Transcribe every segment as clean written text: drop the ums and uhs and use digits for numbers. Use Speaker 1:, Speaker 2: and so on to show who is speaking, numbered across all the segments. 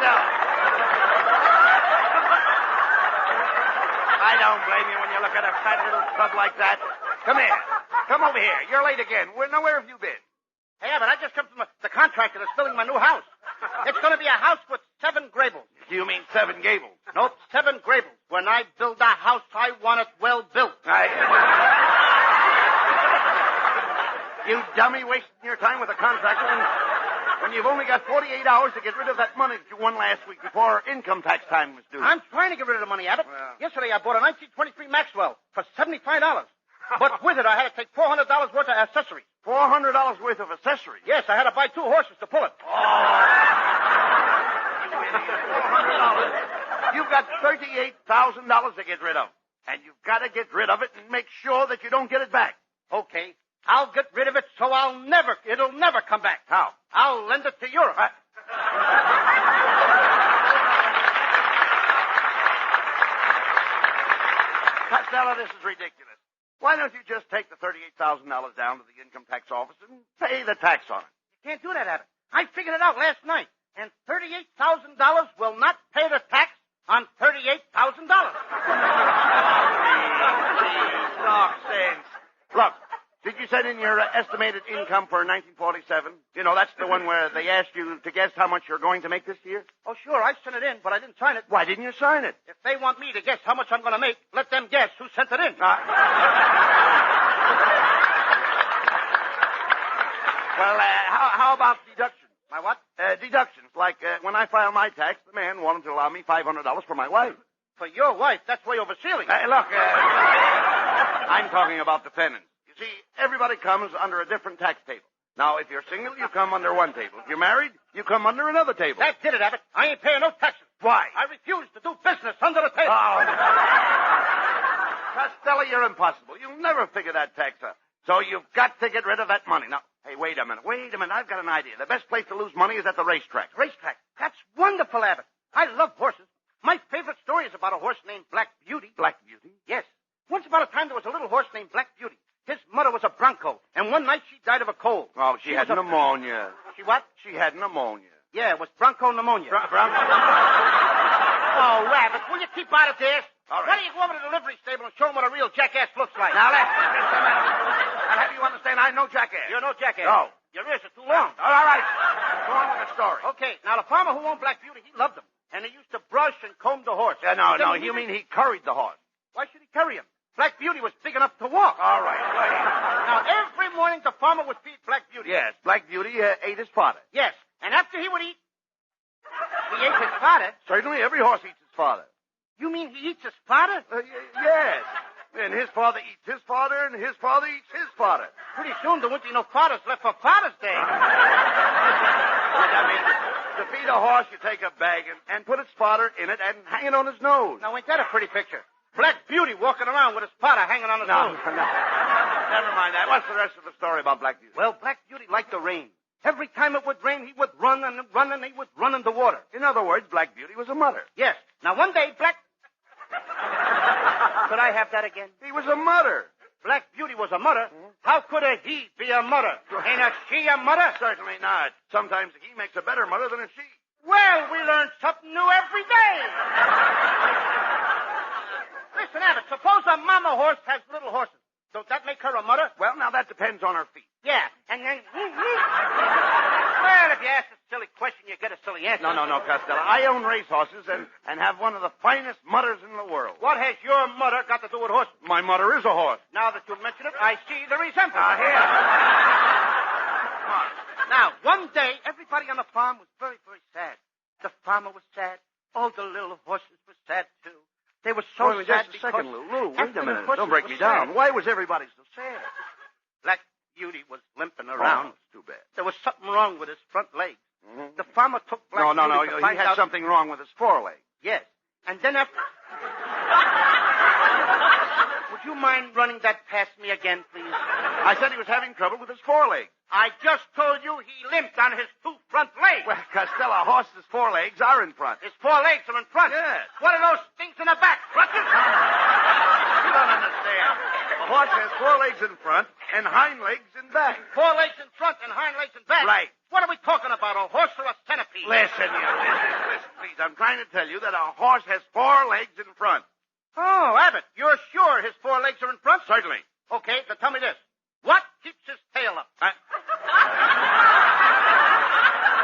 Speaker 1: Costello. I don't blame you when you look at a fat little tub like that. Come here. Come over here. You're late again. Where have you been?
Speaker 2: Hey, Abbott, I just come from the contractor that's building my new house. It's going to be a house with 7 Grables.
Speaker 1: Do you mean 7 gables?
Speaker 2: Nope, 7 Grables. When I build a house, I want it well built.
Speaker 1: You dummy, wasting your time with a contractor when you've only got 48 hours to get rid of that money that you won last week before income tax time was due.
Speaker 2: I'm trying to get rid of the money, Abbott.
Speaker 1: Well.
Speaker 2: Yesterday I bought a 1923 Maxwell for $75. But with it, I had to take $400 worth of accessories.
Speaker 1: $400 worth of accessories?
Speaker 2: Yes, I had to buy 2 horses to pull it.
Speaker 1: $400. You've got $38,000 to get rid of. And you've got to get rid of it and make sure that you don't get it back.
Speaker 2: Okay. I'll get rid of it so it'll never come back.
Speaker 1: How?
Speaker 2: I'll lend it to Europe.
Speaker 1: Costello, this is ridiculous. Why don't you just take the $38,000 down to the income tax office and pay the tax on it?
Speaker 2: You can't do that, Abbott. I figured it out last night. And $38,000 will not pay the tax on $38,000.
Speaker 1: Talk sense. Look, did you send in your estimated income for 1947? You know, that's the one where they asked you to guess how much you're going to make this year?
Speaker 2: Oh, sure, I sent it in, but I didn't sign it.
Speaker 1: Why didn't you sign it?
Speaker 2: If they want me to guess how much I'm going to make, let them guess who sent it in.
Speaker 1: Well, how about deductions?
Speaker 2: My what?
Speaker 1: Deductions. Like, when I file my tax, the man wanted to allow me $500 for my wife.
Speaker 2: For your wife? That's way over ceiling.
Speaker 1: Look, I'm talking about dependents. You see, everybody comes under a different tax table. Now, if you're single, you come under one table. If you're married, you come under another table.
Speaker 2: That did it, Abbott. I ain't paying no taxes.
Speaker 1: Why?
Speaker 2: I refuse to do business under the table.
Speaker 1: Oh. Costello, you're impossible. You'll never figure that tax out. So you've got to get rid of that money. Now, hey, wait a minute. I've got an idea. The best place to lose money is at the racetrack.
Speaker 2: Racetrack? That's wonderful, Abbott. I love horses. My favorite story is about a horse named Black Beauty.
Speaker 1: Black Beauty?
Speaker 2: Yes. Once upon a time, there was a little horse named Black Beauty. His mother was a bronco, and one night she died of a cold.
Speaker 1: Oh, she had pneumonia.
Speaker 2: She what?
Speaker 1: She had pneumonia.
Speaker 2: Yeah, it was bronco pneumonia.
Speaker 1: Bronco?
Speaker 2: Oh, Abbott, will you keep out of this?
Speaker 1: All right.
Speaker 2: Why don't you go over to the livery stable and show them what a real jackass looks like?
Speaker 1: Now, I'll have you understand I'm no jackass.
Speaker 2: You're no jackass.
Speaker 1: No.
Speaker 2: Your ears are too long.
Speaker 1: All right. Go on with the story.
Speaker 2: Okay, now the farmer who owned Black Beauty, he loved him. And he used to brush and comb the horse.
Speaker 1: No, you mean he curried the horse.
Speaker 2: Why should he carry him? Black Beauty was big enough to walk.
Speaker 1: All right.
Speaker 2: Now, every morning the farmer would feed Black Beauty.
Speaker 1: Yes, Black Beauty ate his fodder.
Speaker 2: Yes, and after he would eat, he ate his fodder.
Speaker 1: Certainly, every horse eats his fodder.
Speaker 2: You mean he eats his fodder?
Speaker 1: Yes. And his father eats his fodder, and his father eats his fodder.
Speaker 2: Pretty soon there won't be no fathers left for Father's Day.
Speaker 1: I mean, to feed a horse, you take a bag and put its fodder in it and hang it on his nose.
Speaker 2: Now, ain't that a pretty picture? Black Beauty walking around with his fodder hanging on his nose.
Speaker 1: No. Never mind that. What's the rest of the story about Black Beauty?
Speaker 2: Well, Black Beauty liked the rain. Every time it would rain, he would run and run, and he would run in the water.
Speaker 1: In other words, Black Beauty was a mudder.
Speaker 2: Yes. Now, one day, Could I have that again?
Speaker 1: He was a mudder.
Speaker 2: Black Beauty was a mudder. How could a he be a mudder? Ain't a she a mudder?
Speaker 1: Certainly not. Sometimes a he makes a better mudder than a she.
Speaker 2: Well, we learn something new every day. Listen, Abbott, suppose a mama horse has little horses. Don't that make her a mudder?
Speaker 1: Well, now that depends on her feet.
Speaker 2: Yeah, and then... Well, if you ask a silly question, you get a silly answer.
Speaker 1: No, Costello. I own racehorses and have one of the finest mudders in the world.
Speaker 2: What has your mudder got to do with horses?
Speaker 1: My mudder is a horse.
Speaker 2: Now that you mention it, I see the resemblance.
Speaker 1: Here.
Speaker 2: Now, one day, everybody on the farm was very, very sad. The farmer was sad. All the little horses were sad, too. They were so sad
Speaker 1: just a second, Lou. Wait a minute.
Speaker 2: Don't
Speaker 1: break me down. Why was everybody so sad?
Speaker 2: Black Beauty was limping around.
Speaker 1: That's too bad.
Speaker 2: There was something wrong with his front legs. Mm-hmm. The farmer took Black Beauty to find
Speaker 1: He had something wrong with his forelegs.
Speaker 2: Yes. And then after... Would you mind running that past me again, please?
Speaker 1: I said he was having trouble with his forelegs.
Speaker 2: I just told you he limped on his 2 front legs.
Speaker 1: Well, Costello, a horse's forelegs are in front.
Speaker 2: His 4 legs are in front?
Speaker 1: Yes.
Speaker 2: What are those things in the back? Crutches?
Speaker 1: You don't understand. A horse has 4 legs in front and hind legs in back.
Speaker 2: 4 legs in front and hind legs in back?
Speaker 1: Right.
Speaker 2: What are we talking about, a horse or a centipede?
Speaker 1: Listen. please. I'm trying to tell you that a horse has 4 legs in front.
Speaker 2: Oh, Abbott, you're sure his 4 legs are in front?
Speaker 1: Certainly.
Speaker 2: Okay, then tell me this. What keeps his tail up?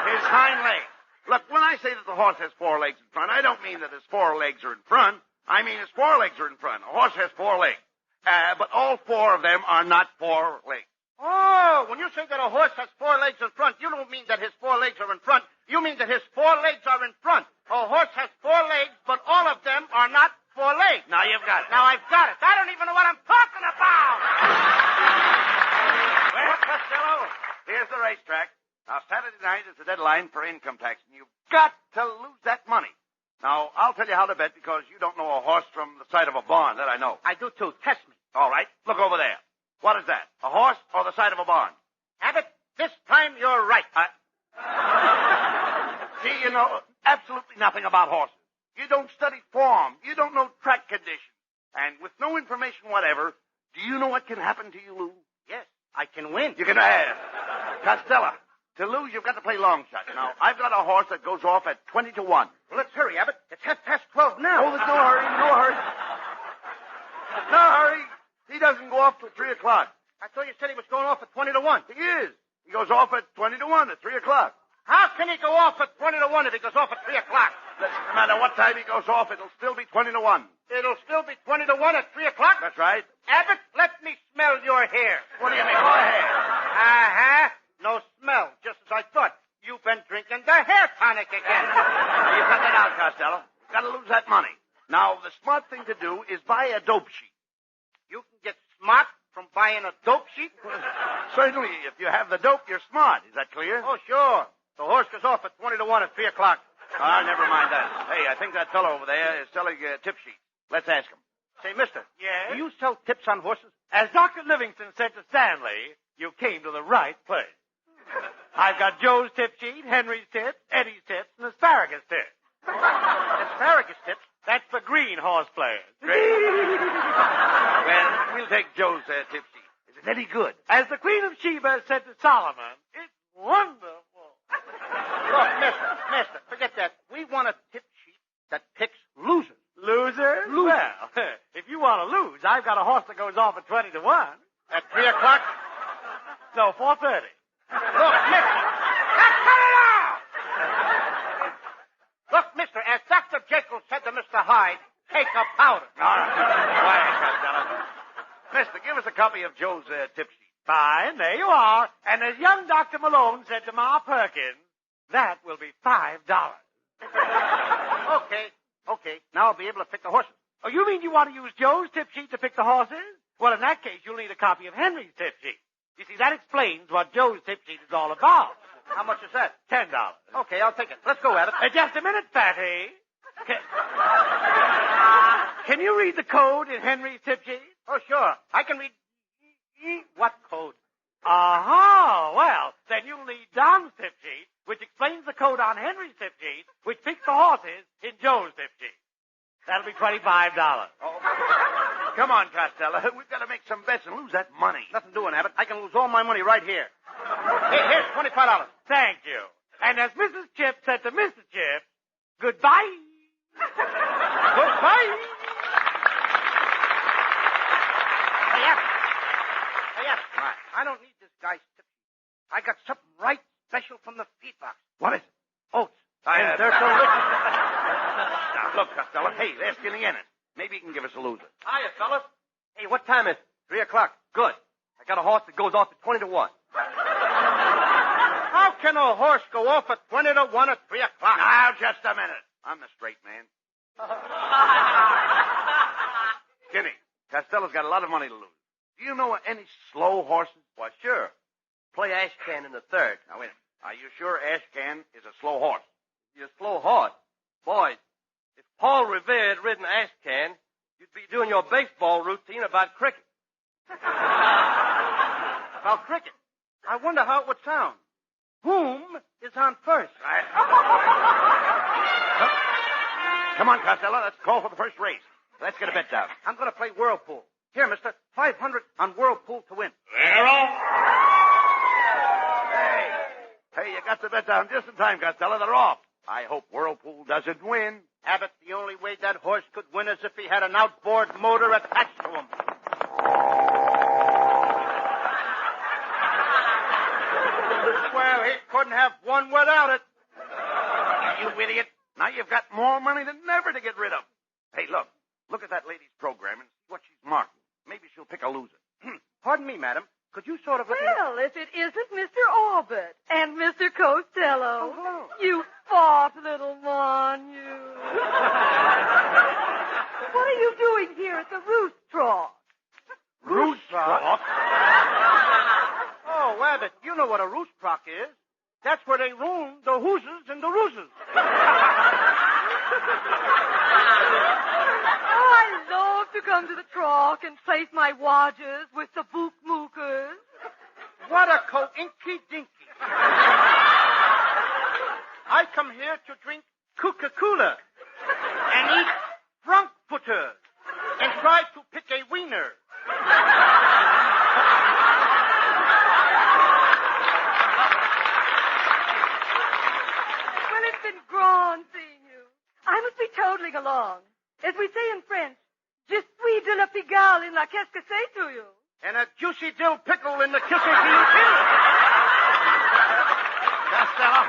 Speaker 1: His hind legs. Look, when I say that the horse has 4 legs in front, I don't mean that his 4 legs are in front. I mean his 4 legs are in front. A horse has 4 legs. But all 4 of them are not 4 legs.
Speaker 2: Oh, when you say that a horse has 4 legs in front, you don't mean that his 4 legs are in front. You mean that his 4 legs are in front. A horse has 4 legs, but all of them are not 4 legs.
Speaker 1: Now you've got it.
Speaker 2: Now I've got it. I don't even know what I'm talking about.
Speaker 1: Well, Costello, here's the racetrack. Now, Saturday night is the deadline for income tax, and you've got to lose that money. Now, I'll tell you how to bet because you don't know a horse from the side of a barn. That I know.
Speaker 2: I do, too. Test me.
Speaker 1: All right. Look over there. What is that? A horse or the side of a barn?
Speaker 2: Abbott, this time you're right.
Speaker 1: See, you know absolutely nothing about horses. You don't study form. You don't know track conditions. And with no information whatever, do you know what can happen to you, Lou?
Speaker 2: Yes, I can win.
Speaker 1: You can Costello, to lose, you've got to play long shot. Now, I've got a horse that goes off at 20 to 1.
Speaker 2: Well, let's hurry, Abbott. It's 12:30 now.
Speaker 1: Oh, there's no hurry, no hurry. No hurry. He doesn't go off till 3 o'clock.
Speaker 2: I thought you said he was going off at 20 to 1.
Speaker 1: He is. He goes off at 20 to 1 at 3 o'clock.
Speaker 2: How can he go off at 20 to 1 if he goes off at 3 o'clock?
Speaker 1: Listen, no matter what time he goes off, it'll still be 20 to 1.
Speaker 2: It'll still be 20 to 1 at 3 o'clock?
Speaker 1: That's right.
Speaker 2: Abbott, let me smell your hair.
Speaker 1: What do you mean? Go ahead.
Speaker 2: Uh-huh. No smell, just as I thought. You've been drinking the hair tonic again.
Speaker 1: Now, you cut that out, Costello. You've got to lose that money. Now, the smart thing to do is buy a dope sheet.
Speaker 2: You can get smart from buying a dope sheet?
Speaker 1: Certainly, if you have the dope, you're smart. Is that clear?
Speaker 2: Oh, sure. The horse goes off at 20 to 1 at 3 o'clock.
Speaker 1: Never mind that. Hey, I think that fellow over there is selling tip sheets. Let's ask him.
Speaker 2: Say, mister.
Speaker 3: Yes?
Speaker 2: Do you sell tips on horses?
Speaker 3: As Dr. Livingston said to Stanley, you came to the right place. I've got Joe's tip sheet, Henry's tips, Eddie's tips, and asparagus tips.
Speaker 2: Asparagus tips?
Speaker 3: That's for green horse players.
Speaker 1: Well, we'll take Joe's tip sheet. Is it any good?
Speaker 3: As the Queen of Sheba said to Solomon, it's wonderful.
Speaker 2: Look, mister, forget that. We want a tip sheet that picks losers.
Speaker 3: Losers? Well, if you want to lose, I've got a horse that goes off at 20 to 1.
Speaker 2: At 3 o'clock?
Speaker 3: No, 4:30.
Speaker 2: Look, mister. Cut it out! Look, mister, as Dr. Jekyll said to Mr. Hyde, take a powder.
Speaker 1: All right. Quiet, Costello. Mister, give us a copy of Joe's tip sheet.
Speaker 3: Fine, there you are. And as young Dr. Malone said to Ma Perkins, that will be $5.
Speaker 2: Okay. Now I'll be able to pick the horses.
Speaker 3: Oh, you mean you want to use Joe's tip sheet to pick the horses? Well, in that case, you'll need a copy of Henry's tip sheet. You see, that explains what Joe's tip sheet is all about.
Speaker 2: How much is that?
Speaker 3: $10.
Speaker 2: Okay, I'll take it. Let's go, Abbott.
Speaker 3: Just a minute, Fatty. Can you read the code in Henry's tip sheet?
Speaker 2: Oh, sure. I can read... What code?
Speaker 3: Well, then you'll need Don's tip sheet, which explains the code on Henry's tip sheet, which picks the horses in Joe's tip sheet. That'll be $25.
Speaker 1: Oh. Come on, Costello. We've got to make some bets and lose that money.
Speaker 2: Nothing doing, Abbott. I can lose all my money right here. Here's $25.
Speaker 3: Thank you. And as Mrs. Chip said to Mr. Chip, goodbye. Goodbye.
Speaker 2: Hey, Abbott. Right. I don't need this guy's tip. I got something right special from the feed box.
Speaker 1: What is it?
Speaker 2: Oats. And they're delicious.
Speaker 1: Now, look, Costello. Hey, they're skinning in it. Maybe you can give us a loser.
Speaker 2: Hiya, fellas. Hey, what time is it? 3 o'clock. Good. I got a horse that goes off at 20 to 1. How can a horse go off at 20 to 1 at 3 o'clock?
Speaker 1: Now, just a minute. I'm the straight man. Skinny, Costello's got a lot of money to lose. Do you know any slow horses? Why, sure.
Speaker 2: Play Ashcan in the third.
Speaker 1: Now, wait a minute. Are you sure Ashcan is a slow horse?
Speaker 2: You're a slow horse. Boys, if Paul Revere had ridden Ashcan, you'd be doing your baseball routine about cricket. About cricket? I wonder how it would sound. Whom is on first?
Speaker 1: Right. Come on, Costello. Let's call for the first race. Let's get a bet down.
Speaker 2: I'm going to play Whirlpool. Here, mister. 500 on Whirlpool to win.
Speaker 3: They're off.
Speaker 1: Hey, you got the bet down just in time, Costello. They're off. I hope Whirlpool doesn't win.
Speaker 2: Abbott, the only way that horse could win is if he had an outboard motor attached to him. Well, he couldn't have won without it.
Speaker 1: You idiot. Now you've got more money than ever to get rid of. Hey, look. Look at that lady's program and see what she's marking. Maybe she'll pick a loser.
Speaker 2: Pardon me, madam. Could you sort of look
Speaker 4: Well, if it isn't Mr. Abbott and Mr. Costello.
Speaker 2: Oh, hello.
Speaker 4: You fat little mon, you. What are you doing here at the Racetrack?
Speaker 2: Racetrack? Oh, Abbott, you know what a racetrack is. That's where they ruin the hooses and the rooses.
Speaker 4: Oh, I love to come to the track and place my wagers with the bookmookers.
Speaker 2: What a co-inky-dinky. I come here to drink Coca-Cola and eat Frankfurter and try to pick a wiener.
Speaker 4: Well, it's been grand seeing you. I must be toddling along. As we say in French, je suis de la Pigalle in la qu'est-ce que c'est to you.
Speaker 2: And a juicy dill pickle in the kissing pill.
Speaker 1: Costello.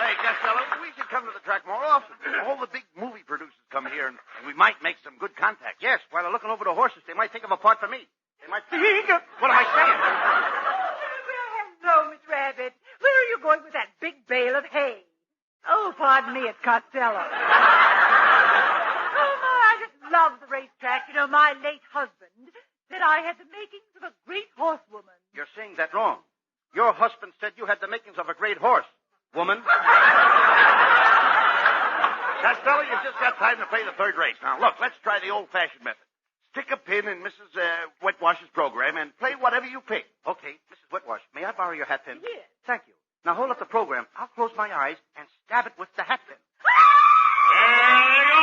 Speaker 1: Hey, Costello, we should come to the track more often. All the big movie producers come here, and we might make some good contacts.
Speaker 2: Yes, while they're looking over the horses, they might think of a part for me. They might think, what am I saying?
Speaker 4: Well, hello, Miss Rabbit. Where are you going with that big bale of hay? Oh, pardon me, it's Costello. Oh, my, I just love the racetrack. You know, my late husband said I had the makings of a great horsewoman.
Speaker 2: You're saying that wrong. Your husband said you had the makings of a great horse, woman.
Speaker 1: Costello, you've just got time to play the third race. Now, look, let's try the old-fashioned method. Stick a pin in Mrs. Wetwash's program and play whatever you pick.
Speaker 2: Okay, Mrs. Wetwash, may I borrow your hat pin?
Speaker 4: Yes.
Speaker 2: Thank you. Now hold up the program. I'll close my eyes and stab it with the hat pin.
Speaker 5: There they go.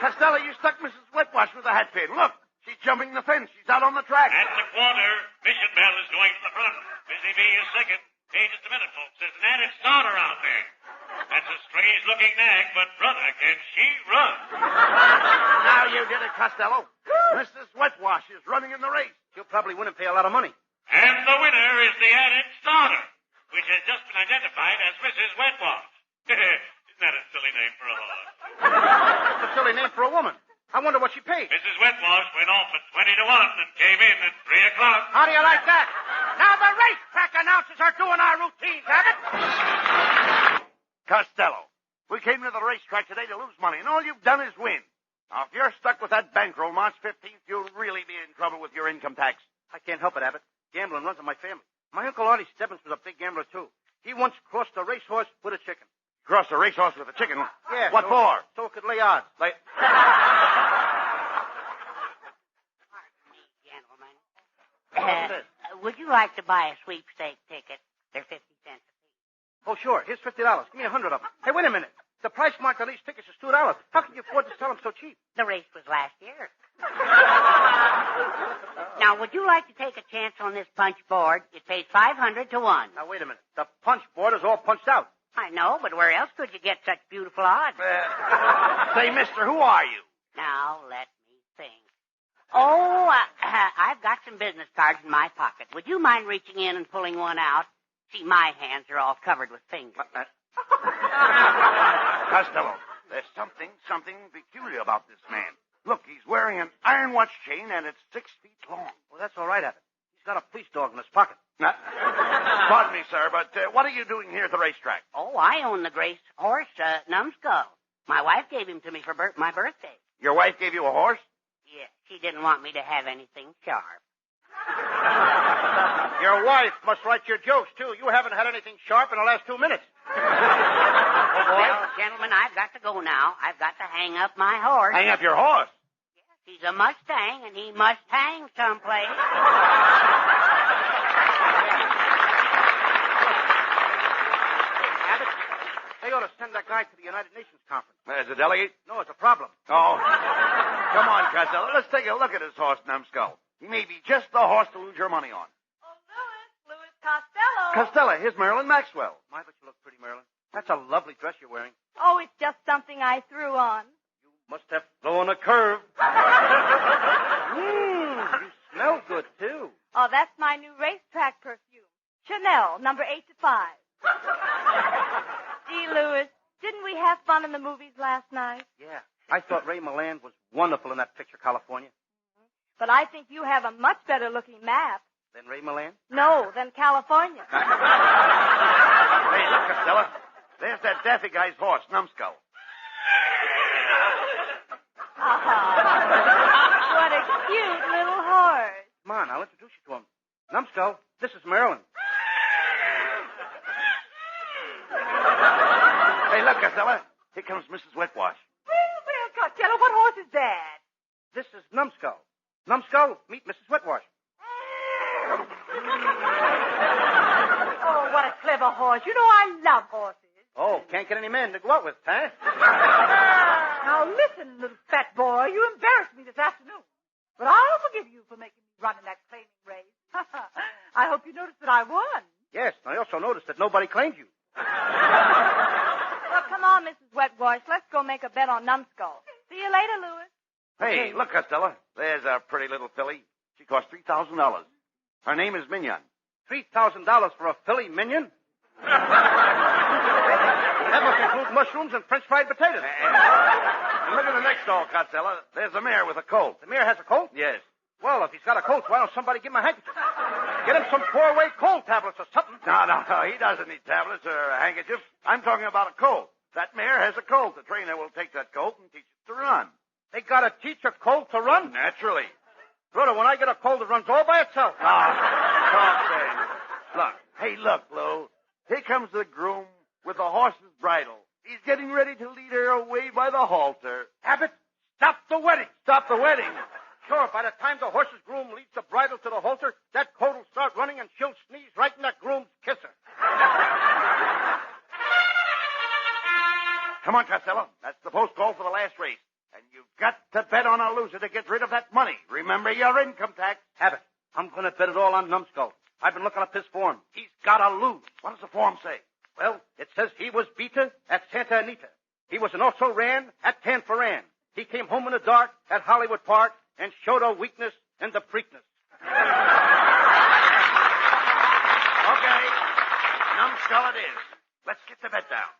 Speaker 1: Costello, you stuck Mrs. Wetwash with a hat pin. Look, she's jumping the fence. She's out on the track.
Speaker 5: At the corner, Mission Bell is going to the front. Busy Bee is second. Hey, just a minute, folks. There's an added starter out there. That's a strange-looking nag, but, brother, can she run?
Speaker 1: Now you did it, Costello. Mrs. Wetwash is running in the race.
Speaker 2: She'll probably win and pay a lot of money.
Speaker 5: And the winner is the added starter, which has just been identified as Mrs. Wetwash. Isn't that a silly name for a horse?
Speaker 2: It's a silly name for a woman. I wonder what she paid.
Speaker 5: Mrs. Wetwash went off at 20 to 1 and came in at 3 o'clock.
Speaker 2: How do you like that? Now the racetrack announcers are doing our routines, Abbott.
Speaker 1: Costello, we came to the racetrack today to lose money, and all you've done is win. Now, if you're stuck with that bankroll March 15th, you'll really be in trouble with your income tax.
Speaker 2: I can't help it, Abbott. Gambling runs in my family. My Uncle Artie Stebbins was a big gambler, too. He once crossed a racehorse with a chicken.
Speaker 1: Crossed a racehorse with a chicken?
Speaker 2: Yeah.
Speaker 1: What for?
Speaker 2: So it could lay odds.
Speaker 6: Gentlemen, would you like to buy a sweepstake ticket? They're 50 cents a piece.
Speaker 2: Oh, sure. Here's $50. Give me 100 of them. Hey, wait a minute. The price marked on these tickets is $2. How can you afford to sell them so cheap?
Speaker 6: The race was last year. Now, would you like to take a chance on this punch board? It pays 500 to 1.
Speaker 2: Now, wait a minute. The punch board is all punched out.
Speaker 6: I know, but where else could you get such beautiful odds?
Speaker 1: Say, mister, who are you?
Speaker 6: Now, let me think. Oh, I've got some business cards in my pocket. Would you mind reaching in and pulling one out? See, my hands are all covered with fingers.
Speaker 1: Costello, there's something peculiar about this man. Look, he's wearing an iron watch chain, and it's 6 feet long.
Speaker 2: Well, that's all right, Abbott. He's got a police dog in his pocket.
Speaker 1: Pardon me, sir, but what are you doing here at the racetrack?
Speaker 6: Oh, I own the race horse, Numbskull. My wife gave him to me for my birthday.
Speaker 1: Your wife gave you a horse?
Speaker 6: Yeah, she didn't want me to have anything sharp.
Speaker 2: Your wife must write your jokes, too. You haven't had anything sharp in the last 2 minutes.
Speaker 6: Oh, boy. Well, gentlemen, I've got to go now. I've got to hang up my horse.
Speaker 1: Hang up your horse?
Speaker 6: He's a Mustang, and he must hang someplace.
Speaker 2: Abbott, they ought to send that guy to the United Nations conference.
Speaker 1: As a delegate?
Speaker 2: No, it's a problem.
Speaker 1: Oh. Come on, Costello. Let's take a look at his horse, Numbskull. He may be just the horse to lose your money on.
Speaker 4: Oh, Louis Costello.
Speaker 1: Costello, here's Marilyn Maxwell.
Speaker 2: My, but you look pretty, Marilyn. That's a lovely dress you're wearing.
Speaker 4: Oh, it's just something I threw on.
Speaker 2: You must have flown a curve. You smell good, too.
Speaker 4: Oh, that's my new Racetrack perfume. Chanel, number 8 to 5. Gee, Louis, didn't we have fun in the movies last night?
Speaker 2: Yeah. I thought Ray Milland was wonderful in that picture, California.
Speaker 4: But I think you have a much better looking map.
Speaker 2: Than Ray Milland?
Speaker 4: No, than California.
Speaker 1: Hey, look, Costello. There's that daffy guy's horse, Numbskull.
Speaker 4: What a cute little horse.
Speaker 2: Come on, I'll introduce you to him. Numbskull, this is Marilyn.
Speaker 1: Hey, look, Costello. Here comes Mrs. Wetwash.
Speaker 4: Well, Costello, what horse is that?
Speaker 2: This is Numbskull. Numbskull, meet Mrs. Wetwash.
Speaker 4: Oh, what a clever horse. You know I love horses.
Speaker 2: Oh, can't get any men to go out with, huh?
Speaker 7: Now listen, little fat boy, you embarrassed me this afternoon. But I'll forgive you for making me run in that claiming race. I hope you noticed that I won.
Speaker 2: Yes, I also noticed that nobody claimed you.
Speaker 4: Well, come on, Mrs. Wetwash. Let's go make a bet on Numbskull. See you later, Louis.
Speaker 1: Hey, look, Costello. There's a pretty little filly. She cost $3,000. Her name is Mignon.
Speaker 2: $3,000 for a filly minion? That must include mushrooms and French fried potatoes.
Speaker 1: And look at the next stall, Costello. There's a mare with a colt.
Speaker 2: The mare has a colt?
Speaker 1: Yes.
Speaker 2: Well, if he's got a colt, why don't somebody give him a handkerchief? Get him some 4-way cold tablets or something.
Speaker 1: No, he doesn't need tablets or a handkerchief. I'm talking about a colt. That mare has a colt. The trainer will take that colt and teach it to run.
Speaker 2: They gotta teach a colt to run?
Speaker 1: Naturally.
Speaker 2: Brother, when I get a colt, it runs all by itself.
Speaker 1: Look. Hey, look, Lou. Here comes the groom with the horse's bridle. He's getting ready to lead her away by the halter.
Speaker 2: Abbott, stop the wedding.
Speaker 1: Stop the wedding.
Speaker 2: Sure, by the time the horse's groom leads the bridle to the halter, that colt will start running and she'll sneeze right in that groom's kisser.
Speaker 1: Come on, Costello. That's the post call for the last race. And you've got to bet on a loser to get rid of that money. Remember your income tax.
Speaker 2: Abbott, I'm going to bet it all on Numbskull. I've been looking up his form. He's got to lose.
Speaker 1: What does the form say?
Speaker 2: Well, it says he was beater at Santa Anita. He was an also ran at Tanforan. He came home in the dark at Hollywood Park and showed a weakness in the Preakness.
Speaker 1: Okay. Numbskull it is. Let's get the bet down.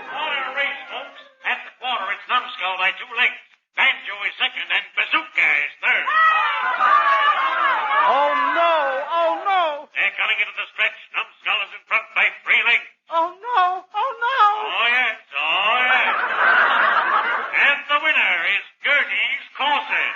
Speaker 5: Quarter race, folks. At the quarter, it's Numbskull by 2 lengths. Banjo is second, and Bazooka is third.
Speaker 2: Oh, no! Oh, no!
Speaker 5: They're coming into the stretch. Numbskull is in front by 3 lengths.
Speaker 2: Oh, no! Oh, no!
Speaker 5: Oh, yes. Oh, yes. And the winner is Gertie's Corset.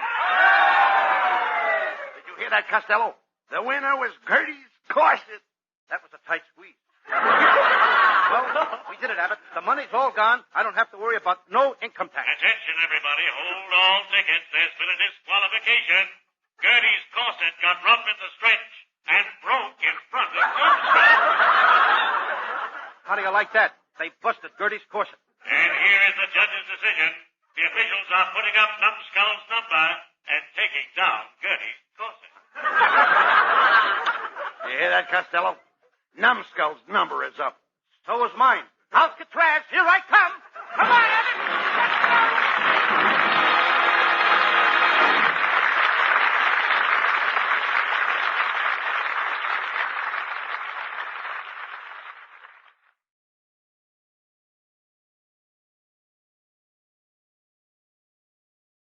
Speaker 1: Did you hear that, Costello? The winner was Gertie's Corset.
Speaker 2: That was a tight squeeze. Well, we did it, Abbott. The money's all gone. I don't have to worry about no income tax.
Speaker 5: Attention, everybody. Hold all tickets. There's been a disqualification. Gertie's Corset got rough in the stretch and broke in front of Numbskull.
Speaker 2: How do you like that? They busted Gertie's corset.
Speaker 5: And here is the judge's decision. The officials are putting up Numbskull's number and taking down Gertie's Corset.
Speaker 1: You hear that, Costello? Numbskull's number is up.
Speaker 2: So is mine. Alcatraz, here I come. Come on, Abbott.